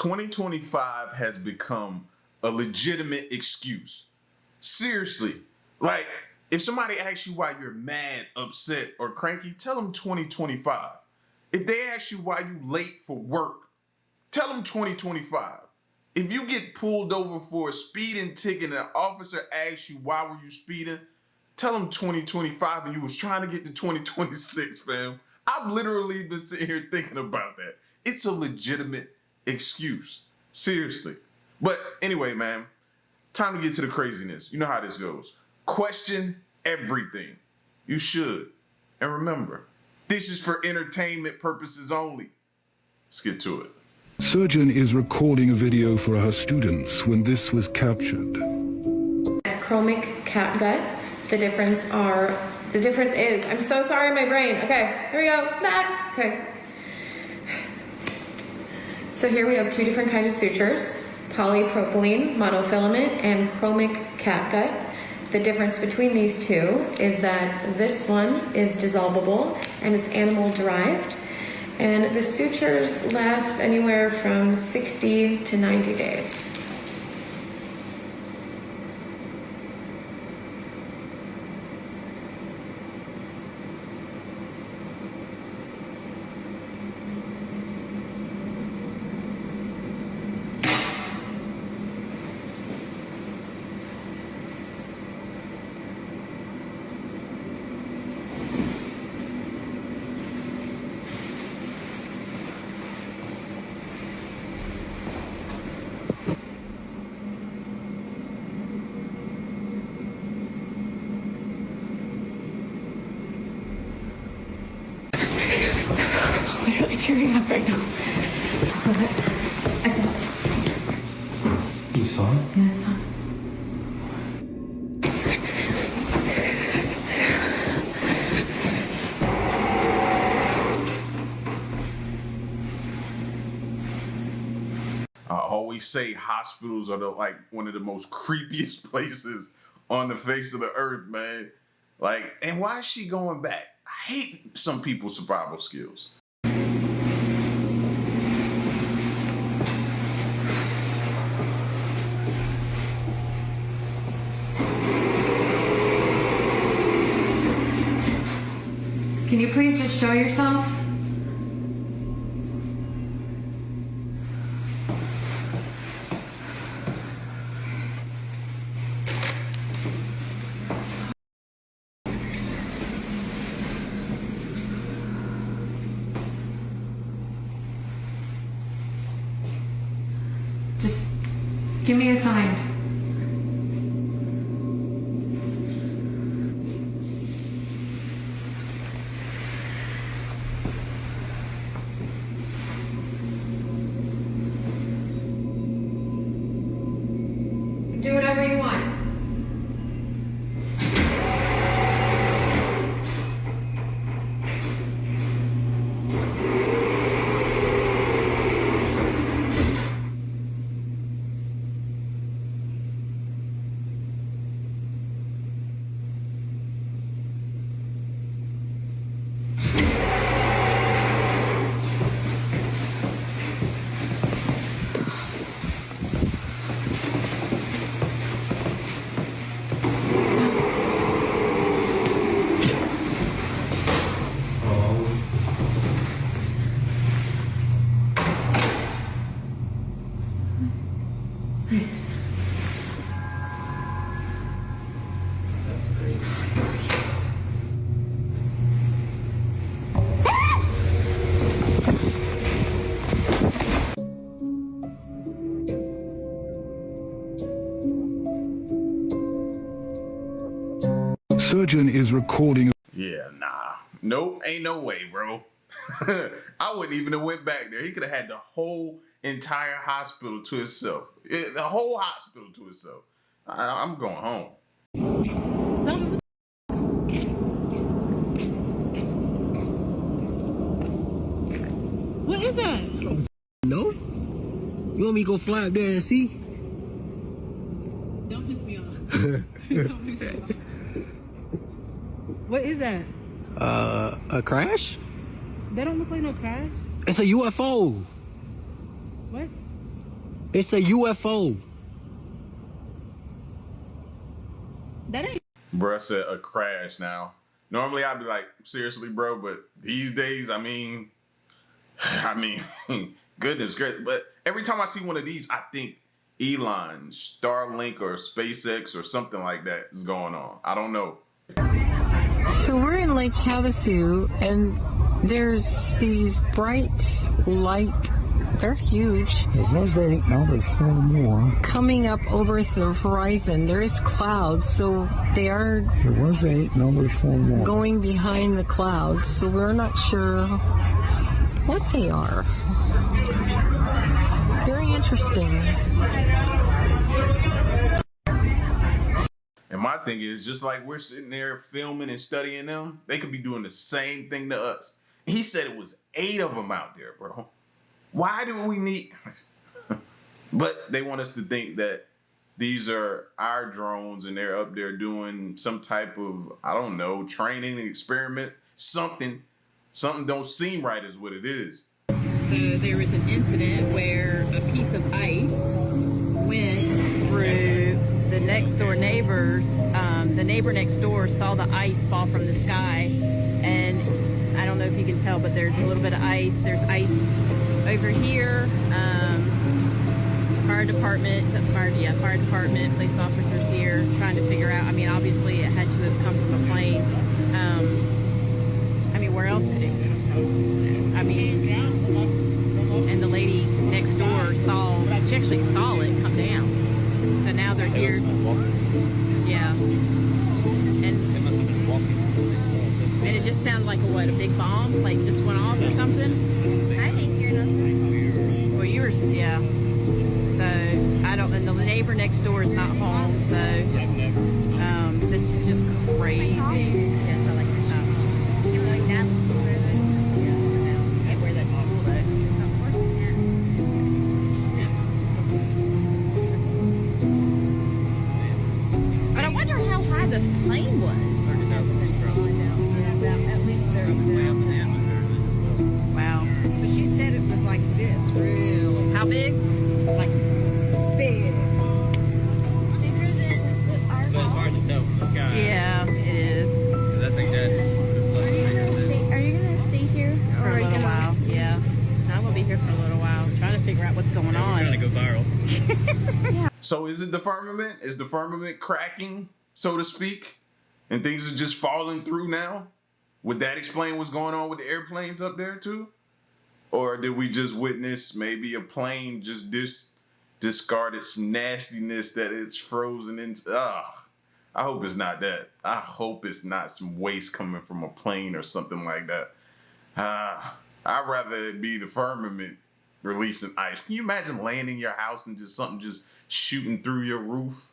2025 has become a legitimate excuse. Seriously. Like, if somebody asks you why you're mad, upset, or cranky, tell them 2025. If they ask you why you late for work, tell them 2025. If you get pulled over for a speeding ticket and an officer asks you why were you speeding, tell them 2025 and you was trying to get to 2026, fam. I've literally been sitting here thinking about that. It's a legitimate excuse. Seriously. But anyway, man, time to get to the craziness. You know how this goes. Question everything. You should. And remember, this is for entertainment purposes only. Let's get to it. Surgeon is recording a video for her students when this was captured. Chromic catgut. The difference is, I'm so sorry, my brain. Okay, here we go, back. Okay. So here we have two different kinds of sutures, polypropylene, monofilament, and chromic catgut. The difference between these two is that this one is dissolvable and it's animal derived. And the sutures last anywhere from 60 to 90 days. I'm literally tearing up right now. I saw it. You saw it? Yeah, I saw it. I always say hospitals are like one of the most creepiest places on the face of the earth, man. Like, and why is she going back? I hate some people's survival skills. Can you please just show yourself? Just give me a sign. Do whatever you want. Surgeon is recording. Yeah, nah. Nope, ain't no way, bro. I wouldn't even have went back there. He could have had the whole entire hospital to himself. The whole hospital to himself. I'm going home. What is that? No? You want me to go fly up there and see? Don't piss me off. Don't piss me off. What is that? A crash? That don't look like no crash. It's a UFO. What? It's a UFO. That ain't. Bruh said a crash now. Normally I'd be like, seriously, bro, but these days, I mean, goodness gracious. But every time I see one of these, I think Elon, Starlink, or SpaceX, or something like that is going on. I don't know. So we're in Lake Havasu, and there's these bright light, they're huge, It was 8, now there's 4 more. coming up over the horizon. There is clouds, so they are It was 8, now there's 4 more. going behind the clouds, so we're not sure what they are. Very interesting. And my thing is, just like we're sitting there filming and studying them, they could be doing the same thing to us. He said it was 8 of them out there, bro. Why do we need... But they want us to think that these are our drones and they're up there doing some type of, I don't know, training, experiment, something. Something don't seem right is what it is. So there was an incident where a piece of ice went through the next door neighbors. The neighbor next door saw the ice fall from the sky, and I don't know if you can tell, but there's a little bit of ice. There's ice over here. Fire department, police officers here trying to figure out. I mean, obviously it had to have come from a plane. I mean, where else did it? I mean, and the lady next door she actually saw it come down. So now they're here. Yeah. And it just sounded like a big bomb? Like just went off or something? I didn't hear nothing. Well, yeah. So, I don't, and the neighbor next door is not home, so, this is just crazy. Yes, I like your stuff. You're going down the sewer. Yeah, can't wear that to school, though. But I wonder how high this plane was. At least 30,000. Wow. But she said it was like this, really. How big? Like big. Bigger than our But it's hard to tell from the sky. Yeah, it is. Because I think that. Are you gonna stay here? For a little while, yeah. I'm gonna be here for a little while, trying to figure out what's going We're on. trying to go viral. So is it the firmament? Is the firmament cracking, so to speak? And things are just falling through now? Would that explain what's going on with the airplanes up there too? Or did we just witness maybe a plane just discarded some nastiness that it's frozen into? I hope it's not that. I hope it's not some waste coming from a plane or something like that. I'd rather it be the firmament releasing ice. Can you imagine landing your house and just something just shooting through your roof?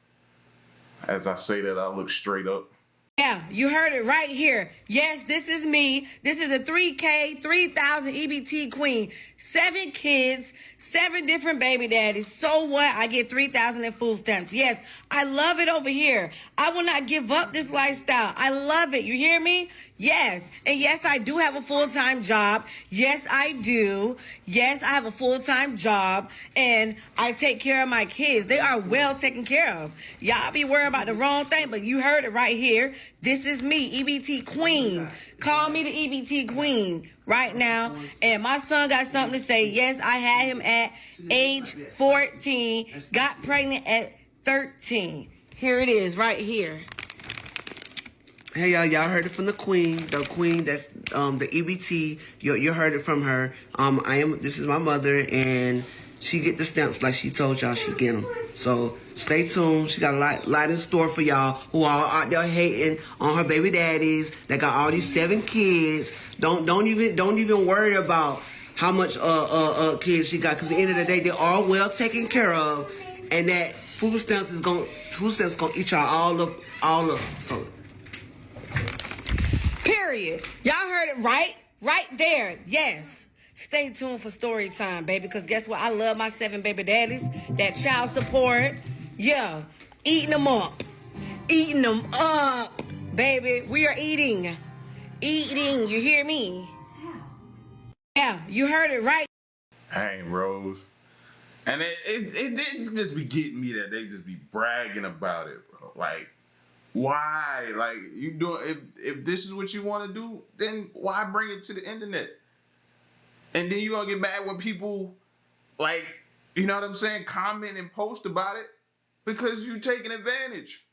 As I say that, I look straight up. Yeah, you heard it right here. Yes, this is me. This is a 3K, 3,000 EBT queen. 7 kids, 7 different baby daddies. So what? I get 3,000 in food stamps. Yes, I love it over here. I will not give up this lifestyle. I love it. You hear me? Yes. And yes, I do have a full-time job. Yes, I do. Yes, I have a full-time job. And I take care of my kids. They are well taken care of. Y'all be worried about the wrong thing, but you heard it right here. This is me, EBT Queen. Call me the EBT Queen right now. And my son got something to say. Yes, I had him at age 14. Got pregnant at 13. Here it is right here. Hey y'all heard it from the queen that's the EBT. You heard it from her. This is my mother, and she get the stamps like she told y'all she get them. So stay tuned. She got a lot in store for y'all who are out there hating on her baby daddies that got all these 7 kids. Don't even worry about how much kids she got, because at the end of the day they're all well taken care of, and that food stamps gonna eat y'all all up. So. Period. Y'all heard it right there. Yes. Stay tuned for story time, baby, because guess what? I love my 7 baby daddies. That child support. Yeah. Eating them up. Eating them up, baby. We are eating. Eating. You hear me? Yeah, you heard it right. Dang, Rose. And it just be getting me that they just be bragging about it, bro. Like, why? Like, you doing, if this is what you want to do, then why bring it to the internet? And then you gonna get mad when people, like, you know what I'm saying, comment and post about it because you taking advantage.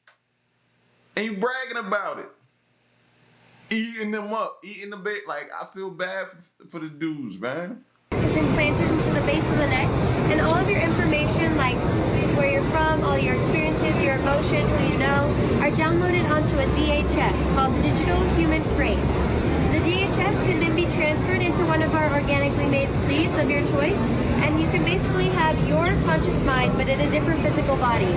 And you bragging about it. Eating them up, eating the bait. Like, I feel bad for the dudes, man. It's implanted into the base of the neck, and all of your information, like where you're from, all your experiences, your emotion, who you know, are downloaded onto a DHF called Digital Human Frame. The DHF can then be transferred into one of our organically made sleeves of your choice, and you can basically have your conscious mind, but in a different physical body.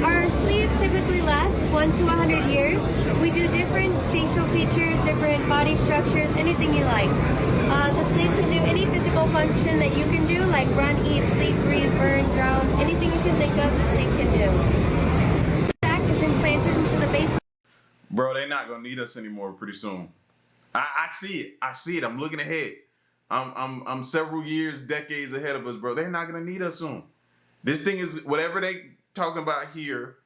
Our sleeves typically last 1 to 100 years. We do different facial features, different body structures, anything you like. The sleeve can do any physical function that you can do, like run, eat, sleep, breathe, burn, drown, anything you can think of, the sleeve can do. The back is implanted into the base. Bro, they're not gonna need us anymore pretty soon. I see it. I see it. I'm looking ahead. I'm several years, decades ahead of us, bro. They're not gonna need us soon. This thing is whatever they talking about here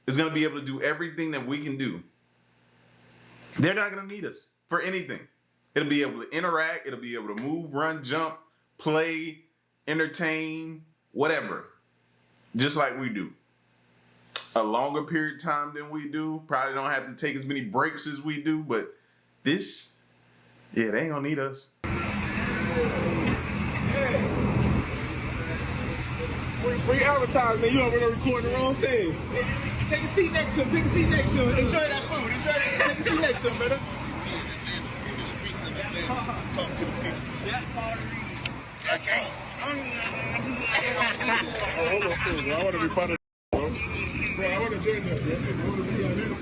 is going to be able to do everything that we can do. They're not going to need us for anything. It'll be able to interact. It'll be able to move, run, jump, play, entertain, whatever. Just like we do. A longer period of time than we do. Probably don't have to take as many breaks as we do. But this, yeah, they ain't going to need us. Free advertisement, you over there recording the wrong thing. Take a seat next to him, take a seat next to him. Enjoy that food, enjoy that. Take a seat next to him, brother. Talk to the people. Okay. Hold on, bro. I want to be part of bro. Bro, I want to join that, bro. I want to be on there.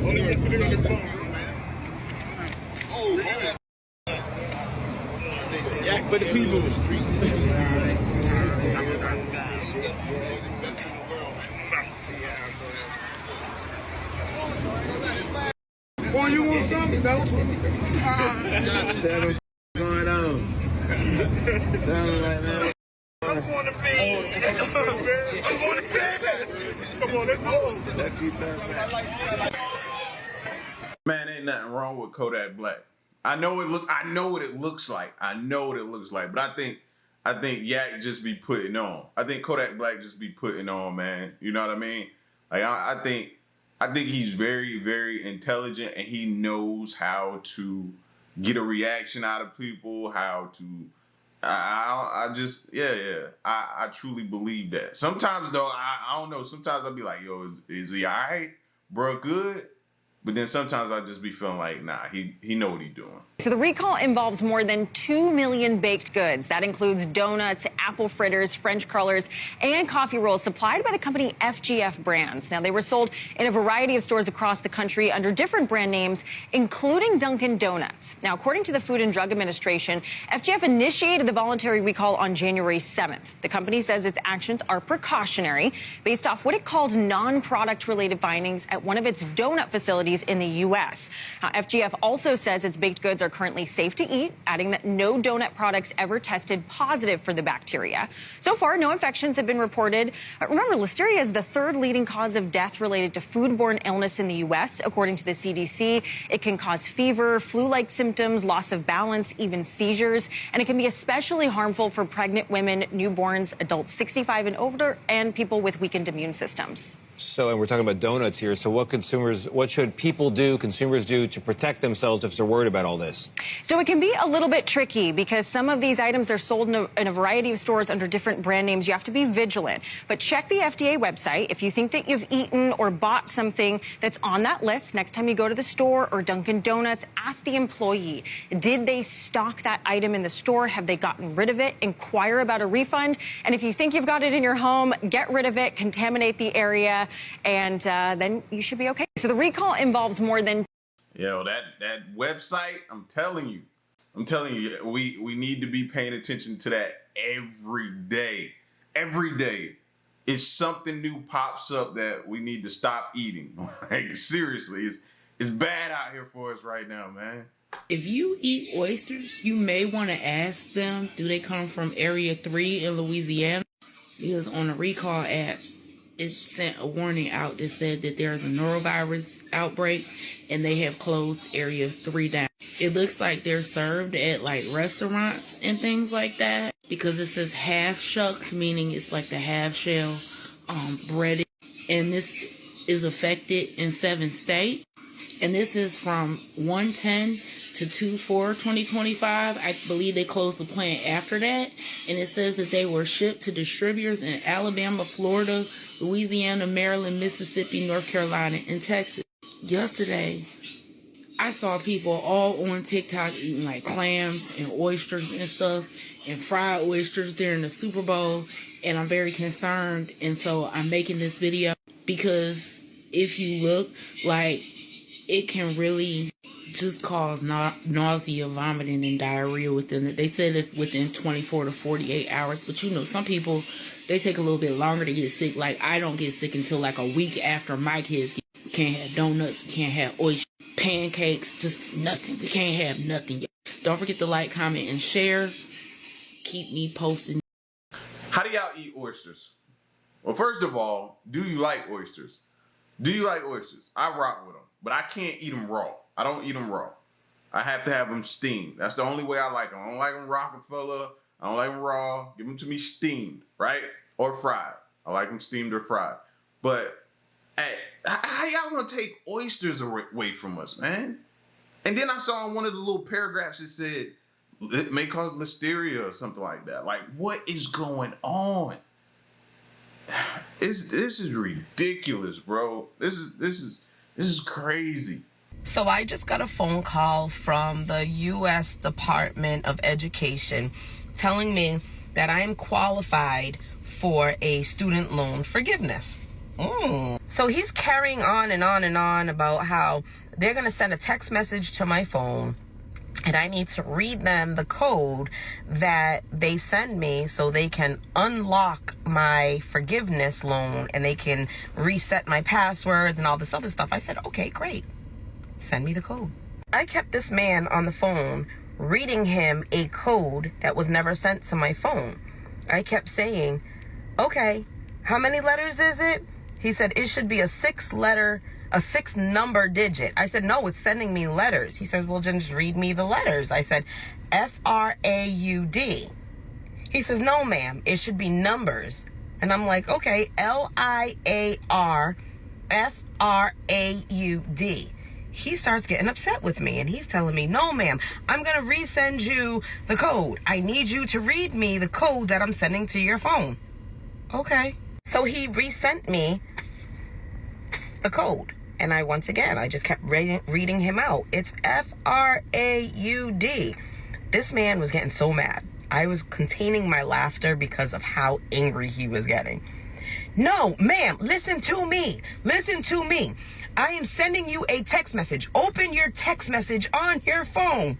Only way sitting on the phone. Oh, yeah, for the people. Boy, you want something, though? Tell them what's going on. Tell them like, man. I'm going to bed. I'm going to bed. Come on, let's go. Man, ain't nothing wrong with Kodak Black. I know what it looks like. I know what it looks like. But I think Yak just be putting on. I think Kodak Black just be putting on, man. You know what I mean? Like I think he's very, very intelligent, and he knows how to get a reaction out of people. How to, I truly believe that. Sometimes though, I don't know. Sometimes I'll be like, yo, is he all right, bro? Good. But then sometimes I just be feeling like, nah, he know what he's doing. So the recall involves more than 2 million baked goods. That includes donuts, apple fritters, French crullers, and coffee rolls supplied by the company FGF Brands. Now, they were sold in a variety of stores across the country under different brand names, including Dunkin' Donuts. Now, according to the Food and Drug Administration, FGF initiated the voluntary recall on January 7th. The company says its actions are precautionary based off what it called non-product related findings at one of its donut facilities in the U.S. Now, FGF also says its baked goods are currently safe to eat, adding that no donut products ever tested positive for the bacteria. So far, no infections have been reported. Remember, listeria is the third leading cause of death related to foodborne illness in the U.S. According to the CDC, it can cause fever, flu-like symptoms, loss of balance, even seizures, and it can be especially harmful for pregnant women, newborns, adults 65 and older, and people with weakened immune systems. So, and we're talking about donuts here. So what should people do, consumers do to protect themselves if they're worried about all this? So it can be a little bit tricky because some of these items are sold in a variety of stores under different brand names. You have to be vigilant. But check the FDA website. If you think that you've eaten or bought something that's on that list, next time you go to the store or Dunkin' Donuts, ask the employee, did they stock that item in the store? Have they gotten rid of it? Inquire about a refund. And if you think you've got it in your home, get rid of it, contaminate the area, and then you should be okay. So the recall involves more than... Yo, that website, I'm telling you, we need to be paying attention to that every day. Every day. It's something new pops up that we need to stop eating. Like, seriously, it's bad out here for us right now, man. If you eat oysters, you may want to ask them, do they come from Area 3 in Louisiana? Because on the recall app, it sent a warning out that said that there's a norovirus outbreak and they have closed Area 3 down. It looks like they're served at like restaurants and things like that because it says half shucked, meaning it's like the half shell breaded. And this is affected in 7 states. And this is from 1/10 to 2/4/2025. I believe they closed the plant after that. And it says that they were shipped to distributors in Alabama, Florida, Louisiana, Maryland, Mississippi, North Carolina, and Texas. Yesterday, I saw people all on TikTok eating like clams and oysters and stuff and fried oysters during the Super Bowl. And I'm very concerned. And so I'm making this video because if you look, like, it can really just cause nausea, vomiting, and diarrhea within it. They said if within 24 to 48 hours. But you know, some people, they take a little bit longer to get sick. Like, I don't get sick until like a week after my kids get. We can't have donuts. We can't have oysters, pancakes, just nothing. We can't have nothing. Don't forget to like, comment, and share. Keep me posting. How do y'all eat oysters? Well, first of all, do you like oysters? Do you like oysters? I rock with them, but I can't eat them raw. I don't eat them raw. I have to have them steamed. That's the only way I like them. I don't like them Rockefeller. I don't like them raw. Give them to me steamed, right? Or fried. I like them steamed or fried. But hey, how y'all gonna take oysters away from us, man? And then I saw in one of the little paragraphs it said it may cause listeria or something like that. Like, what is going on? This is ridiculous, bro. This is crazy. So I just got a phone call from the U.S. Department of Education telling me that I am qualified for a student loan forgiveness. So he's carrying on and on and on about how they're going to send a text message to my phone and I need to read them the code that they send me so they can unlock my forgiveness loan and they can reset my passwords and all this other stuff. I said, okay, great. Send me the code. I kept this man on the phone reading him a code that was never sent to my phone. I kept saying, okay, how many letters is it? He said, it should be a 6-number digit. I said, no, it's sending me letters. He says, well, just read me the letters. I said, F-R-A-U-D. He says, no, ma'am, it should be numbers. And I'm like, okay, L-I-A-R-F-R-A-U-D. He starts getting upset with me and he's telling me, no, ma'am, I'm going to resend you the code. I need you to read me the code that I'm sending to your phone. Okay. So he resent me the code. And I just kept reading him out. It's F-R-A-U-D. This man was getting so mad. I was containing my laughter because of how angry he was getting. No, ma'am, listen to me. Listen to me. I am sending you a text message. Open your text message on your phone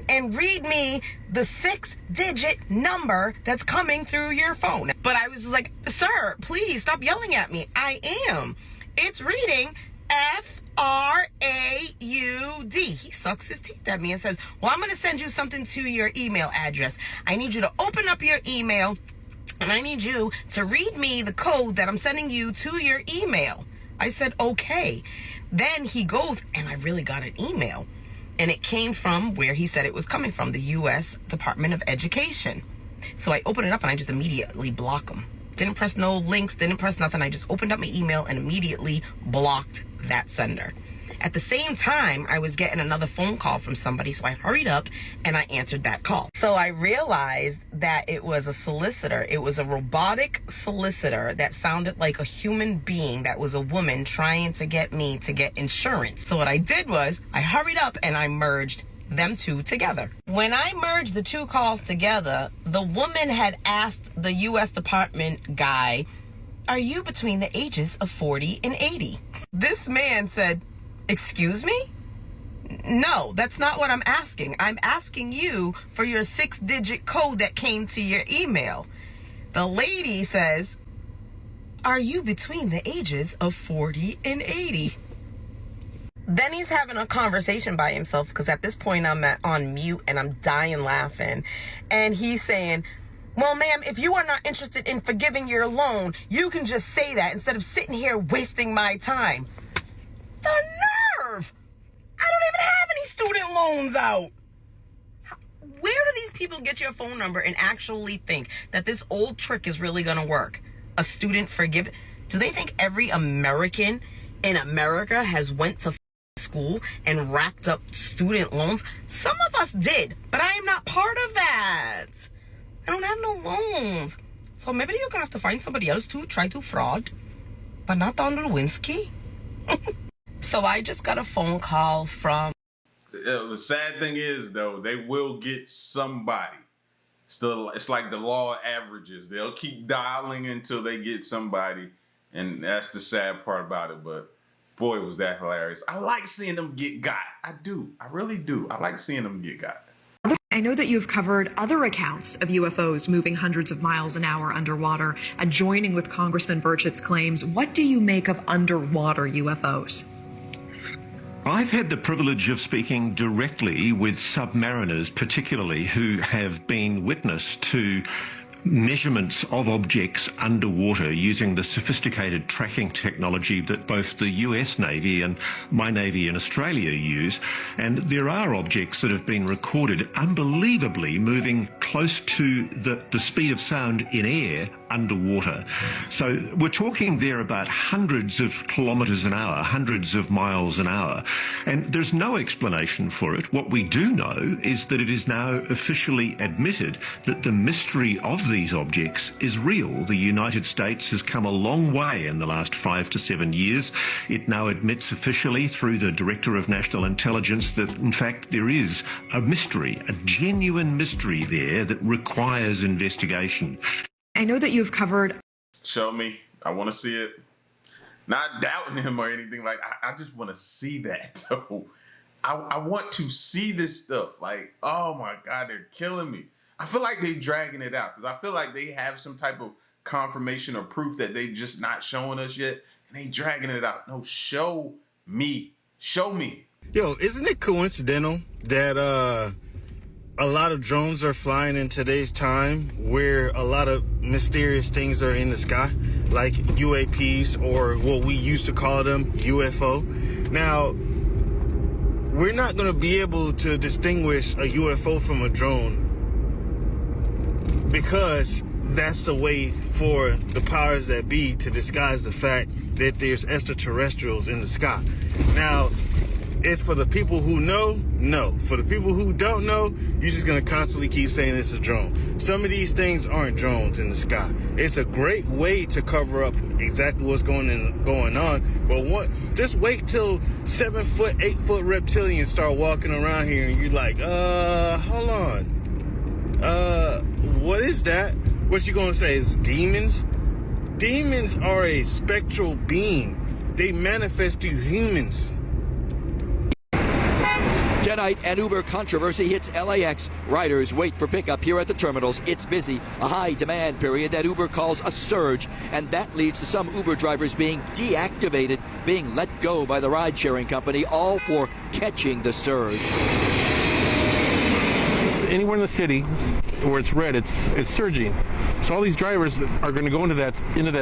and read me the 6-digit number that's coming through your phone. But I was like, sir, please stop yelling at me. I am. It's reading F-R-A-U-D. He sucks his teeth at me and says, well, I'm going to send you something to your email address. I need you to open up your email and I need you to read me the code that I'm sending you to your email. I said, okay. Then he goes, and I really got an email. And it came from where he said it was coming from, the U.S. Department of Education. So I opened it up and I just immediately block him. Didn't press no links, didn't press nothing. I just opened up my email and immediately blocked that sender. At the same time, I was getting another phone call from somebody, so I hurried up and I answered that call. So I realized that it was a solicitor. It was a robotic solicitor that sounded like a human being that was a woman trying to get me to get insurance. So what I did was I hurried up and I merged them two together. When I merged the two calls together, the woman had asked the U.S. Department guy, are you between the ages of 40 and 80? This man said, excuse me? No, that's not what I'm asking. I'm asking you for your 6-digit code that came to your email. The lady says, are you between the ages of 40 and 80? Then he's having a conversation by himself, because at this point I'm on mute and I'm dying laughing. And he's saying, well, ma'am, if you are not interested in forgiving your loan, you can just say that instead of sitting here wasting my time. The nerve! I don't even have any student loans out. Where do these people get your phone number and actually think that this old trick is really going to work? A student forgive? Do they think every American in America has went to school and racked up student loans? Some of us did, but I am not part of that. I don't have no loans. So maybe you're going to have to find somebody else to try to fraud, but not Don Lewinsky. So I just got a phone call from... The sad thing is, though, they will get somebody. It's like the law of averages. They'll keep dialing until they get somebody, and that's the sad part about it. But boy, was that hilarious. I like seeing them get got. I do. I really do. I like seeing them get got. I know that you've covered other accounts of UFOs moving hundreds of miles an hour underwater, joining with Congressman Burchett's claims. What do you make of underwater UFOs? I've had the privilege of speaking directly with submariners, particularly, who have been witness to measurements of objects underwater using the sophisticated tracking technology that both the US Navy and my Navy in Australia use. And there are objects that have been recorded unbelievably moving close to the speed of sound in air underwater. So we're talking there about hundreds of kilometres an hour, hundreds of miles an hour. And there's no explanation for it. What we do know is that it is now officially admitted that the mystery of these objects is real. The United States has come a long way in the last 5 to 7 years. It now admits officially through the Director of National Intelligence that, in fact, there is a mystery, a genuine mystery there that requires investigation. I know that you've covered... Show me. I want to see it. Not doubting him or anything. Like, I just want to see that. So I want to see this stuff. Like, oh my God, they're killing me. I feel like they're dragging it out because I feel like they have some type of confirmation or proof that they just not showing us yet, and they dragging it out. No, show me. Show me. Yo, isn't it coincidental that a lot of drones are flying in today's time where a lot of mysterious things are in the sky, like UAPs, or what we used to call them, UFO? Now, we're not going to be able to distinguish a UFO from a drone because that's the way for the powers that be to disguise the fact that there's extraterrestrials in the sky. Now, it's for the people who know, no. For the people who don't know, you're just going to constantly keep saying it's a drone. Some of these things aren't drones in the sky. It's a great way to cover up exactly what's going on. But just wait till 7-foot, 8-foot reptilians start walking around here and you're like, hold on. What is that? What you going to say? It's demons? Demons are a spectral being. They manifest to humans. Tonight, an Uber controversy hits LAX. Riders wait for pickup here at the terminals. It's busy, a high demand period that Uber calls a surge, and that leads to some Uber drivers being deactivated, being let go by the ride-sharing company, all for catching the surge. Anywhere in the city where it's red, it's surging. So all these drivers are going to go into that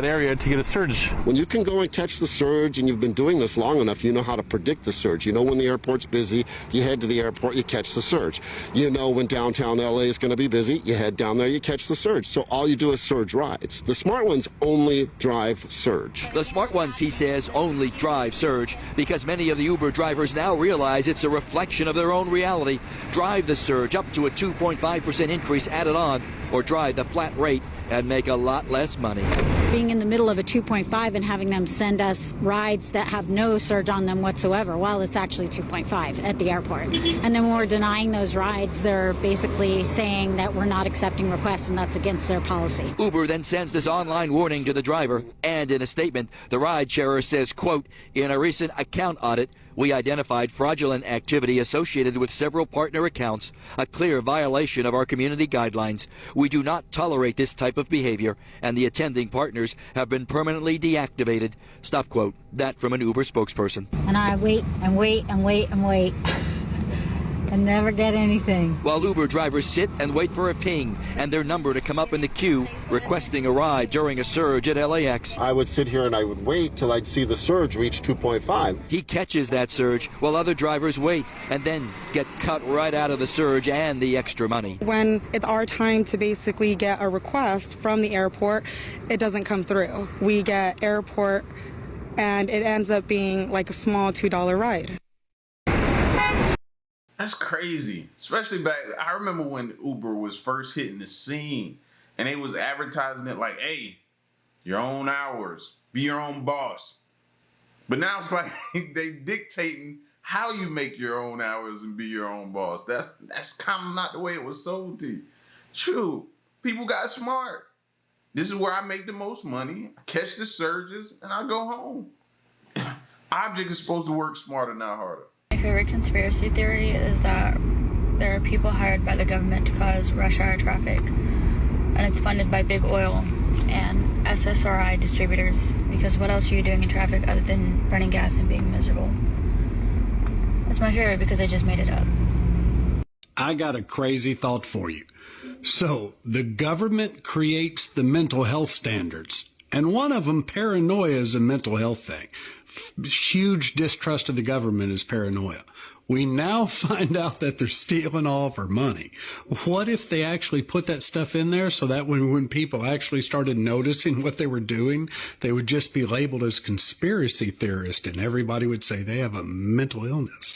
area to get a surge. When you can go and catch the surge, and you've been doing this long enough, you know how to predict the surge. You know when the airport's busy, you head to the airport, you catch the surge. You know when downtown LA is going to be busy, you head down there, you catch the surge. So all you do is surge rides. The smart ones only drive surge. The smart ones, he says, only drive surge because many of the Uber drivers now realize it's a reflection of their own reality. Drive the surge up to a 2.5% increase added on, or drive the flat rate and make a lot less money. Being in the middle of a 2.5 and having them send us rides that have no surge on them whatsoever, well, it's actually 2.5 at the airport. And then when we're denying those rides, they're basically saying that we're not accepting requests, and that's against their policy. Uber then sends this online warning to the driver, and in a statement, the ride sharer says, quote, in a recent account audit, We identified fraudulent activity associated with several partner accounts, a clear violation of our community guidelines. We do not tolerate this type of behavior, and the attending partners have been permanently deactivated. Stop quote. That from an Uber spokesperson. And I wait and wait and wait and wait and never get anything. While Uber drivers sit and wait for a ping and their number to come up in the queue, requesting a ride during a surge at LAX. I would sit here and I would wait till I'd see the surge reach 2.5. He catches that surge while other drivers wait and then get cut right out of the surge and the extra money. When it's our time to basically get a request from the airport, it doesn't come through. We get airport and it ends up being like a small $2 ride. That's crazy. Especially back, I remember when Uber was first hitting the scene and they was advertising it like, hey, your own hours, be your own boss. But now it's like they dictating how you make your own hours and be your own boss. That's kind of not the way it was sold to you. True, people got smart. This is where I make the most money. I catch the surges and I go home. Object is supposed to work smarter, not harder. My favorite conspiracy theory is that there are people hired by the government to cause rush hour traffic, and it's funded by big oil and SSRI distributors, because what else are you doing in traffic other than running gas and being miserable? That's my favorite because I just made it up. I got a crazy thought for you. So the government creates the mental health standards, and one of them, paranoia, is a mental health thing. Huge distrust of the government is paranoia. We now find out that they're stealing all of our money. What if they actually put that stuff in there so that when people actually started noticing what they were doing, they would just be labeled as conspiracy theorists and everybody would say they have a mental illness?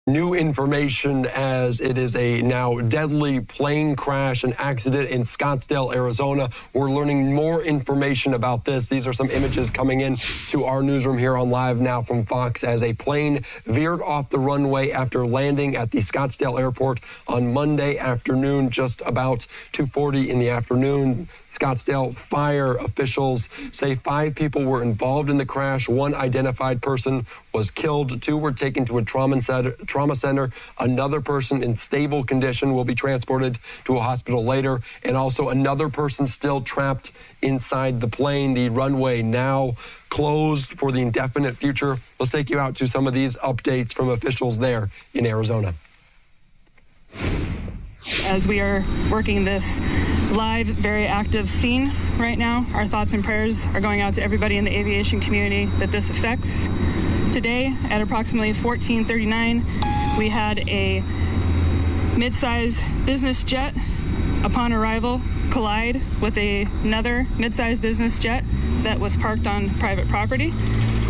New information as it is a now deadly plane crash and accident in Scottsdale, Arizona. We're learning more information about this. These are some images coming in to our newsroom here on Live Now from Fox as a plane veered off the runway after landing at the Scottsdale airport on Monday afternoon, just about 2:40 in the afternoon. Scottsdale fire officials say 5 people were involved in the crash. 1 identified person was killed. 2 were taken to a trauma center. Another person in stable condition will be transported to a hospital later. And also another person still trapped inside the plane. The runway now closed for the indefinite future. Let's take you out to some of these updates from officials there in Arizona. As we are working this live, very active scene right now, our thoughts and prayers are going out to everybody in the aviation community that this affects. Today, at approximately 14:39, we had a mid-size business jet, upon arrival, collide with another mid-size business jet that was parked on private property.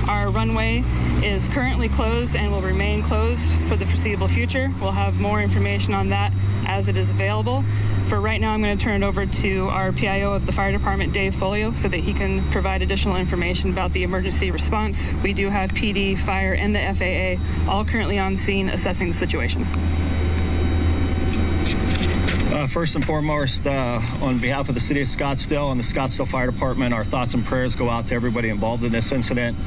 Our runway is currently closed and will remain closed for the foreseeable future. We'll have more information on that as it is available. For right now, I'm going to turn it over to our PIO of the fire department, Dave Folio, so that he can provide additional information about the emergency response. We do have PD, fire, and the FAA all currently on scene assessing the situation. First and foremost, on behalf of the city of Scottsdale and the Scottsdale Fire Department, our thoughts and prayers go out to everybody involved in this incident.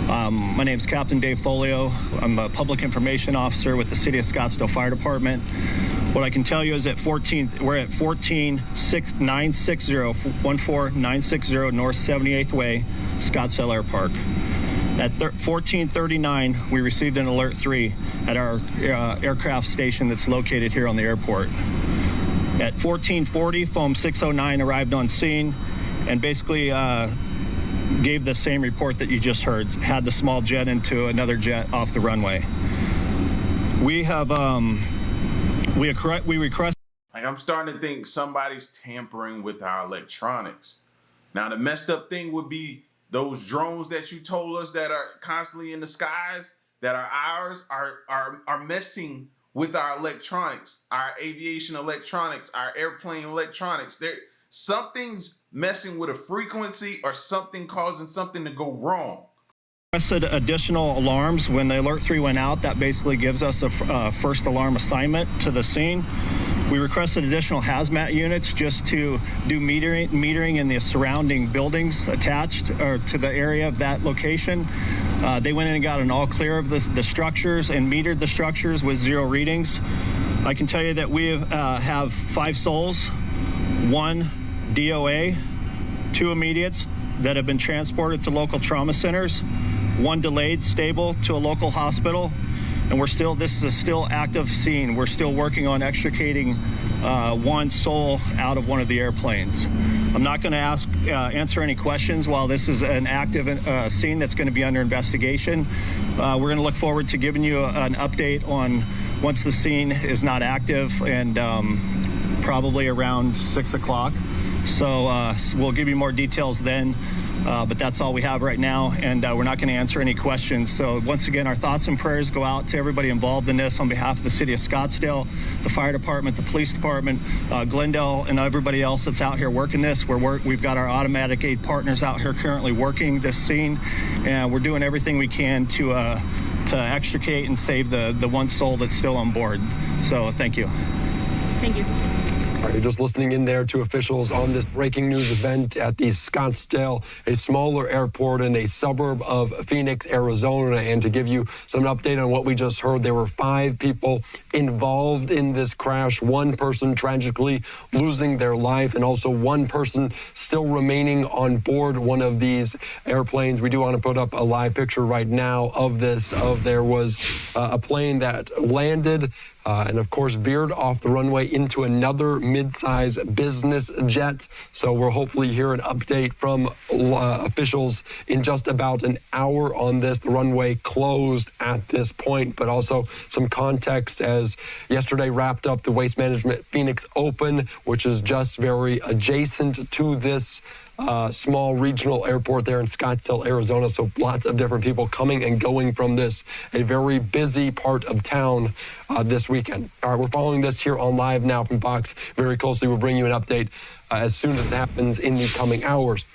My name is Captain Dave Folio. I'm a public information officer with the city of Scottsdale Fire Department. What I can tell you is at we're at 14960 North 78th Way, Scottsdale Air Park. At 14:39, we received an alert 3 at our aircraft station that's located here on the airport. At 14:40, Foam 609 arrived on scene and basically gave the same report that you just heard, had the small jet into another jet off the runway. We have, we request. Like, I'm starting to think somebody's tampering with our electronics. Now, the messed up thing would be those drones that you told us that are constantly in the skies, that are ours, are messing with our electronics, our aviation electronics, our airplane electronics. Something's messing with a frequency or something causing something to go wrong. Requested additional alarms. When the alert 3 went out, that basically gives us a first alarm assignment to the scene. We requested additional hazmat units just to do metering in the surrounding buildings attached or to the area of that location. They went in and got an all clear of the structures and metered the structures with 0 readings. I can tell you that we have 5 souls, 1 DOA, 2 immediates that have been transported to local trauma centers, 1 delayed stable to a local hospital, and this is a still active scene. We're still working on extricating 1 soul out of one of the airplanes. I'm not going to answer any questions while this is an active scene that's going to be under investigation. We're going to look forward to giving you an update on once the scene is not active, and probably around 6 o'clock. So we'll give you more details then. But that's all we have right now, and we're not going to answer any questions. So once again, our thoughts and prayers go out to everybody involved in this on behalf of the city of Scottsdale, the fire department, the police department, Glendale, and everybody else that's out here working this. We've got our automatic aid partners out here currently working this scene, and we're doing everything we can to extricate and save the 1 soul that's still on board. So thank you. Thank you. All right, you're just listening in there to officials on this breaking news event at the Scottsdale, a smaller airport in a suburb of Phoenix, Arizona. And to give you some update on what we just heard, there were 5 people involved in this crash, 1 person tragically losing their life, and also 1 person still remaining on board one of these airplanes. We do want to put up a live picture right now of this. There was a plane that landed and, of course, veered off the runway into another mid-size business jet. So we'll hopefully hear an update from officials in just about an hour on this. The runway closed at this point, but also some context as yesterday wrapped up the Waste Management Phoenix Open, which is just very adjacent to this small regional airport there in Scottsdale, Arizona. So lots of different people coming and going from this, a very busy part of town this weekend. All right, we're following this here on Live Now from Fox very closely. We'll bring you an update as soon as it happens in the coming hours.